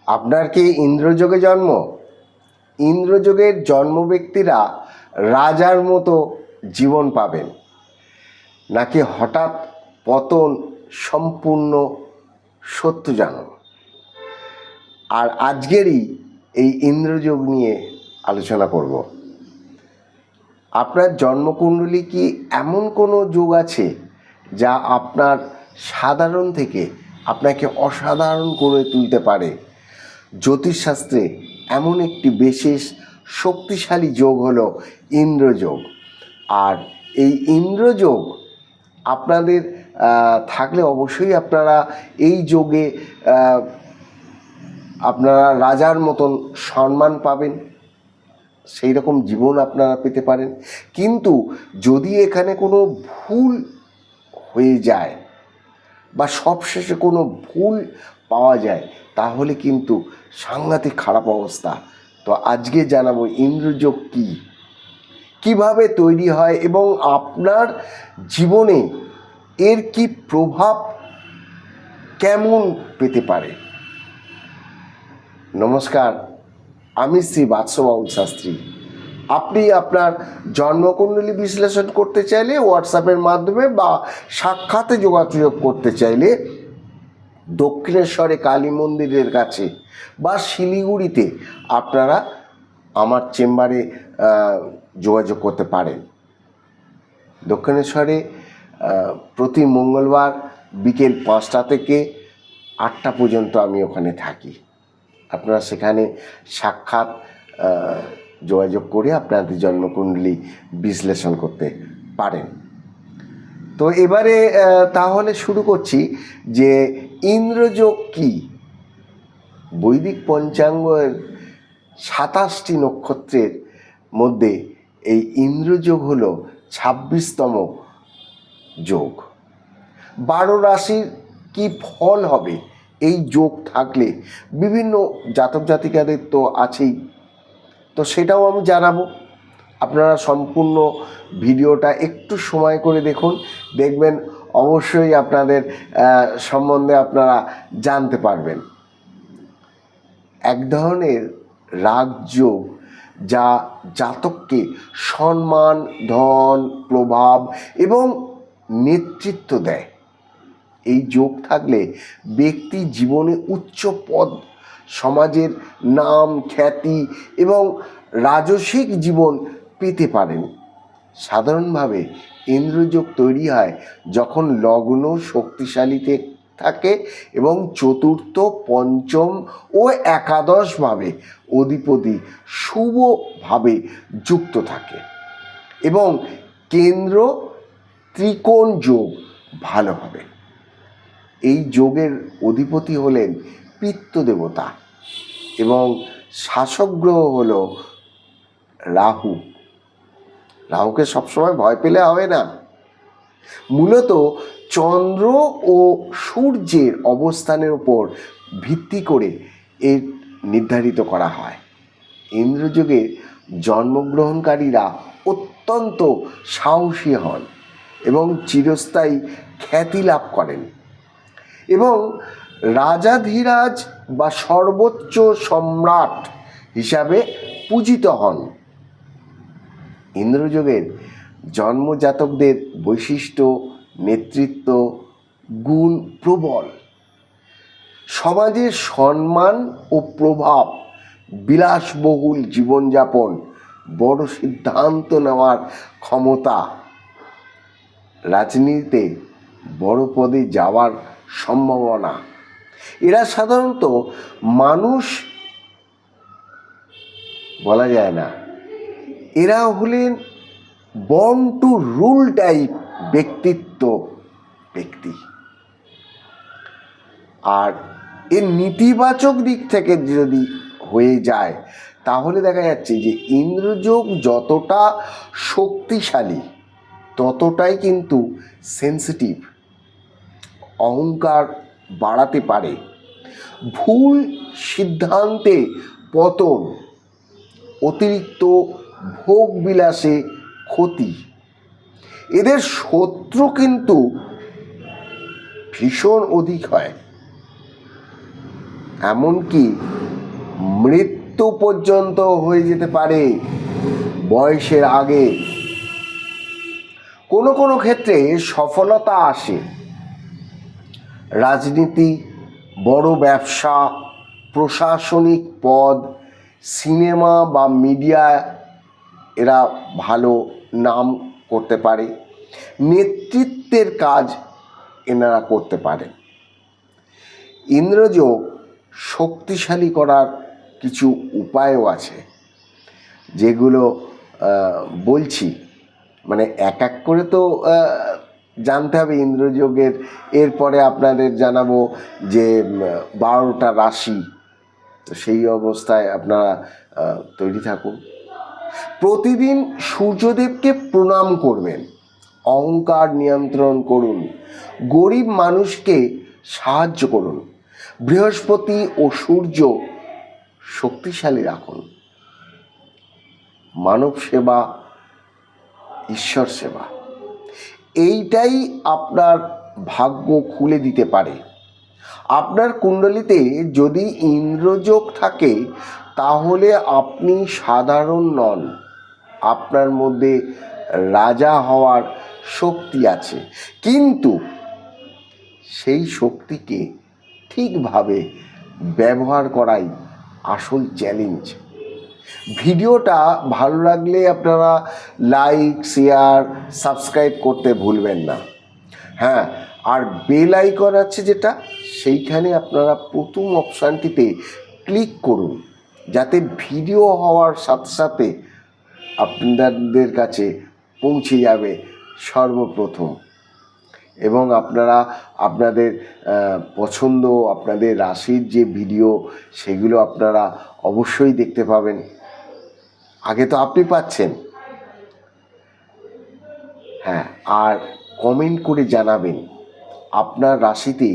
আপনার কি ইন্দ্রযোগে জন্ম? ইন্দ্রযোগের জন্ম ব্যক্তিরা রাজার মতো জীবন পাবেন, নাকি হঠাৎ পতন সম্পূর্ণ সত্য জানুন। আর আজকেরই এই ইন্দ্রযোগ নিয়ে আলোচনা করব। আপনার জন্মকুণ্ডলী কি এমন কোনো যোগ আছে যা আপনার সাধারণ থেকে আপনাকে অসাধারণ করে তুলতে পারে? জ্যোতিষশাস্ত্রে এমন একটি বিশেষ শক্তিশালী যোগ হলো ইন্দ্রযোগ। আর এই ইন্দ্রযোগ আপনাদের থাকলে অবশ্যই আপনারা এই যোগে আপনারা রাজার মতন সম্মান পাবেন, সেই রকম জীবন আপনারা পেতে পারেন। কিন্তু যদি এখানে কোনো ভুল হয়ে যায় বা সবশেষে কোনো ভুল পাওয়া যায়, তাহলে কিন্তু সাংঘাতিক খারাপ অবস্থা। তো আজকে জানাবো ইন্দ্রযোগ কী, কীভাবে তৈরি হয় এবং আপনার জীবনে এর কি প্রভাব কেমন পেতে পারে। নমস্কার, আমি শ্রী বাৎসবাউল শাস্ত্রী। আপনি আপনার জন্মকুণ্ডলী বিশ্লেষণ করতে চাইলে হোয়াটসঅ্যাপের মাধ্যমে বা সাক্ষাতে যোগাযোগ করতে চাইলে দক্ষিণেশ্বরে কালী মন্দিরের কাছে বা শিলিগুড়িতে আপনারা আমার চেম্বারে যোগাযোগ করতে পারেন। দক্ষিণেশ্বরে প্রতি মঙ্গলবার বিকেল 5টা থেকে 8টা পর্যন্ত আমি ওখানে থাকি। আপনারা সেখানে সাক্ষাৎ যোগাযোগ করে আপনাদের জন্মকুণ্ডলী বিশ্লেষণ করতে পারেন। তো এবারে তাহলে শুরু করছি যে ইন্দ্রযোগ কি। বৈদিক পঞ্চাঙ্গের 27টি নক্ষত্রের মধ্যে এই ইন্দ্রযোগ হলো 26তম যোগ। 12 রাশির কি ফল হবে এই যোগ থাকলে, বিভিন্ন জাতক জাতিকাদের তো আছেই, তো সেটাও আমি জানাবো। আপনারা সম্পূর্ণ ভিডিওটা একটু সময় করে দেখুন, দেখবেন অবশ্যই আপনাদের সম্বন্ধে আপনারা জানতে পারবেন। এক ধরনের রাজযোগ যা জাতককে সম্মান, ধন, প্রভাব এবং নেতৃত্ব দেয়। এই যোগ থাকলে ব্যক্তি জীবনে উচ্চ পদ, সমাজের নাম, খ্যাতি এবং রাজসিক জীবন পেতে পারেন। সাধারণভাবে ইন্দ্রযোগ তৈরি হয় যখন লগ্ন শক্তিশালীতে থাকে এবং চতুর্থ, পঞ্চম ও একাদশভাবে অধিপতি শুভভাবে যুক্ত থাকে এবং কেন্দ্র ত্রিকোণ যোগ ভালো হবে। এই যোগের অধিপতি হলেন পিত্ত দেবতা এবং শাসক গ্রহ হল রাহু। রাহুকে সবসময় ভয় পেলে হবে না। মূলত চন্দ্র ও সূর্যের অবস্থানের উপর ভিত্তি করে এর নির্ধারিত করা হয়। ইন্দ্রযোগে জন্মগ্রহণকারীরা অত্যন্ত সাহসী হন এবং চিরস্থায়ী খ্যাতি লাভ করেন এবং রাজাধিরাজ বা সর্বোচ্চ সম্রাট হিসাবে পূজিত হন। ইন্দ্রযোগের জন্মজাতকদের বৈশিষ্ট্য, নেতৃত্ব গুণ প্রবল, সমাজের সম্মান ও প্রভাব, বিলাসবহুল জীবনযাপন, বড় সিদ্ধান্ত নেওয়ার ক্ষমতা, রাজনীতিতে বড় পদে যাওয়ার সম্ভাবনা। এরা সাধারণত মানুষ বলা যায় না, এরা হলেন বর্ন টু রুল টাইপ ব্যক্তি। আর এর নেতিবাচক দিক থেকে যদি হয়ে যায়, তাহলে দেখা যাচ্ছে যে ইন্দ্রযোগ যতটা শক্তিশালী ততটাই কিন্তু সেন্সিটিভ, অহংকার বাড়াতে পারে, ভুল সিদ্ধান্তে পতন, অতিরিক্ত ভোগ বিলাসে ক্ষতি। এদের শত্রু কিন্তু ভীষণ অধিক হয়। এমনকি মৃত্যু পর্যন্ত হয়ে যেতে পারে বয়সের আগে। কোনো কোনো ক্ষেত্রে সফলতা আসে। রাজনীতি, বড় ব্যবসা, প্রশাসনিক পদ, সিনেমা বা মিডিয়া, এরা ভালো নাম করতে পারে। নেতৃত্বের কাজ এনারা করতে পারেন। ইন্দ্রযোগ শক্তিশালী করার কিছু উপায়ও আছে, যেগুলো বলছি, মানে এক এক করে তো জানতে হবে ইন্দ্রযোগের। এরপরে আপনাদের জানাবো যে 12টা রাশি। তো সেই অবস্থায় আপনারা তৈরি থাকুন। প্রতিদিন সূর্যদেবকে প্রণাম করবেন। অহংকার নিয়ন্ত্রণ করুন। গরিব মানুষকে সাহায্য করুন। বৃহস্পতি ও সূর্য শক্তিশালী রাখুন। মানব সেবা, ঈশ্বর সেবা, এইটাই আপনার ভাগ্য খুলে দিতে পারে। আপনার কুণ্ডলিতে যদি ইন্দ্রযোগ থাকে তাহলে আপনি সাধারণ নন। আপনার মধ্যে রাজা হওয়ার শক্তি আছে, কিন্তু সেই শক্তিকে ঠিকভাবে ব্যবহার করাই আসল চ্যালেঞ্জ। ভিডিওটা ভালো লাগলে আপনারা লাইক, শেয়ার, সাবস্ক্রাইব করতে ভুলবেন না। হ্যাঁ, আর বেল আইকন আছে যেটা, সেইখানে আপনারা প্রথম অপশানটিতে ক্লিক করুন, যাতে ভিডিও হওয়ার সাথে সাথে আপনাদের কাছে পৌঁছে যাবে সর্বপ্রথম। এবং আপনারা আপনাদের পছন্দ, আপনাদের রাশির যে ভিডিও, সেগুলো আপনারা অবশ্যই দেখতে পাবেন। আগে তো আপনি পাচ্ছেন। হ্যাঁ, আর কমেন্ট করে জানাবেন আপনার রাশিতে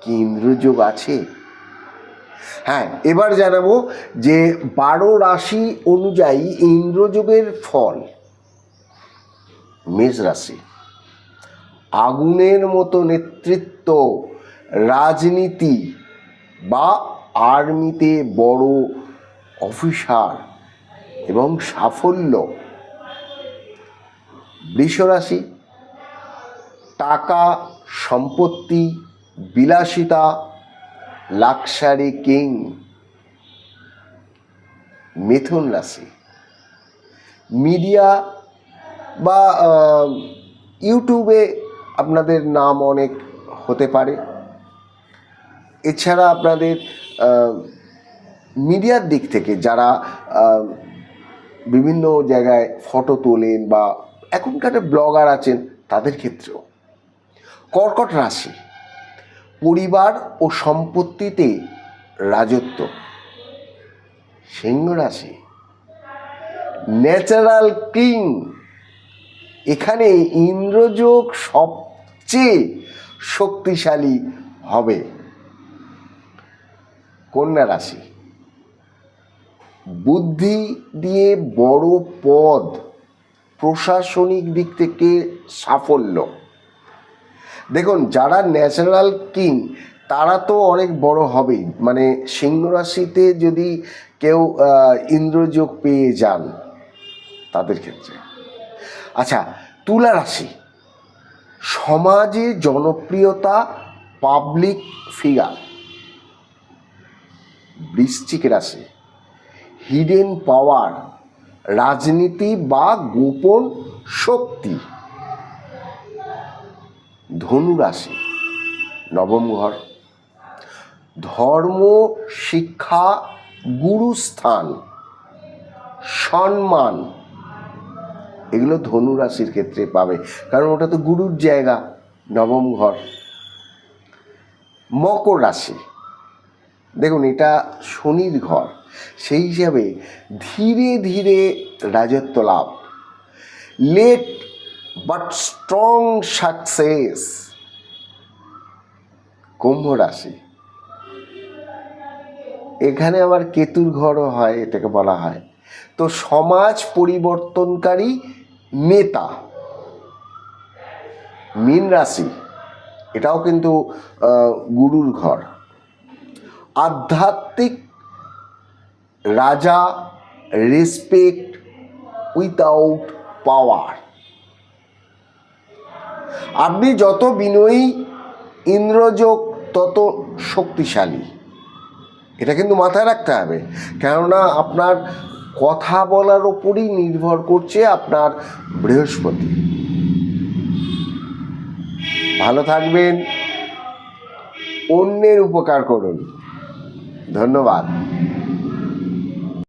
কি ইন্দ্রযোগ আছে। হ্যাঁ, এবার জানাবো যে 12 রাশি অনুযায়ী ইন্দ্রযোগের ফল। মেষ রাশি, আগুনের মতো নেতৃত্ব, রাজনীতি বা আর্মিতে বড় অফিসার এবং সাফল্য। বৃষ রাশি, টাকা, সম্পত্তি, বিলাসিতা, লাক্সারি কিং। মিথুন রাশি, মিডিয়া বা ইউটিউবে আপনাদের নাম অনেক হতে পারে। এছাড়া আপনাদের মিডিয়ার দিক থেকে যারা বিভিন্ন জায়গায় ফটো তোলেন বা এখনকার ব্লগার আছেন, তাদের ক্ষেত্রেও। কর্কট রাশি, পরিবার ও সম্পত্তিতে রাজত্ব। সিংহ রাশি, ন্যাচারাল কিং, এখানে ইন্দ্রযোগ সবচেয়ে শক্তিশালী হবে। কন্যা রাশি, বুদ্ধি দিয়ে বড় পদ, প্রশাসনিক দিক থেকে সাফল্য। দেখুন, যারা ন্যাচারাল কিং তারা তো অনেক বড় হবেই, মানে সিংহ রাশিতে যদি কেউ ইন্দ্রযোগ পেয়ে যান তাদের ক্ষেত্রে। আচ্ছা, তুলা রাশি, সমাজে জনপ্রিয়তা, পাবলিক ফিগার। বৃশ্চিক রাশি, হিডেন পাওয়ার, রাজনীতি বা গোপন শক্তি। ধনু রাশি, নবম ঘর, ধর্ম, শিক্ষা, গুরুস্থান, সম্মান, এগুলো ধনু রাশির ক্ষেত্রে পাবে, কারণ ওটা তো গুরুর জায়গা, নবম ঘর। মকর রাশি, দেখুন এটা শনির ঘর, সেই হিসাবে ধীরে ধীরে রাজত্ব লাভ, লেট বাট স্ট্রং সাকসেস। কুম্ভ রাশি, এখানে আবার কেতুর ঘরও হয়, এটাকে বলা হয়। তো সমাজ পরিবর্তনকারী নেতা। মীন রাশি, এটাও কিন্তু গুরুর ঘর। আধ্যাত্মিক রাজা, রেসপেক্ট উইথাউট পাওয়ার। আপনি যত বিনয়ী, ইন্দ্রযোগ তত শক্তিশালী। এটা কিন্তু মাথায় রাখতে হবে, কেননা আপনার কথা বলার ওপরই নির্ভর করছে আপনার বৃহস্পতি। ভালো থাকবেন, অন্যের উপকার করুন। ধন্যবাদ।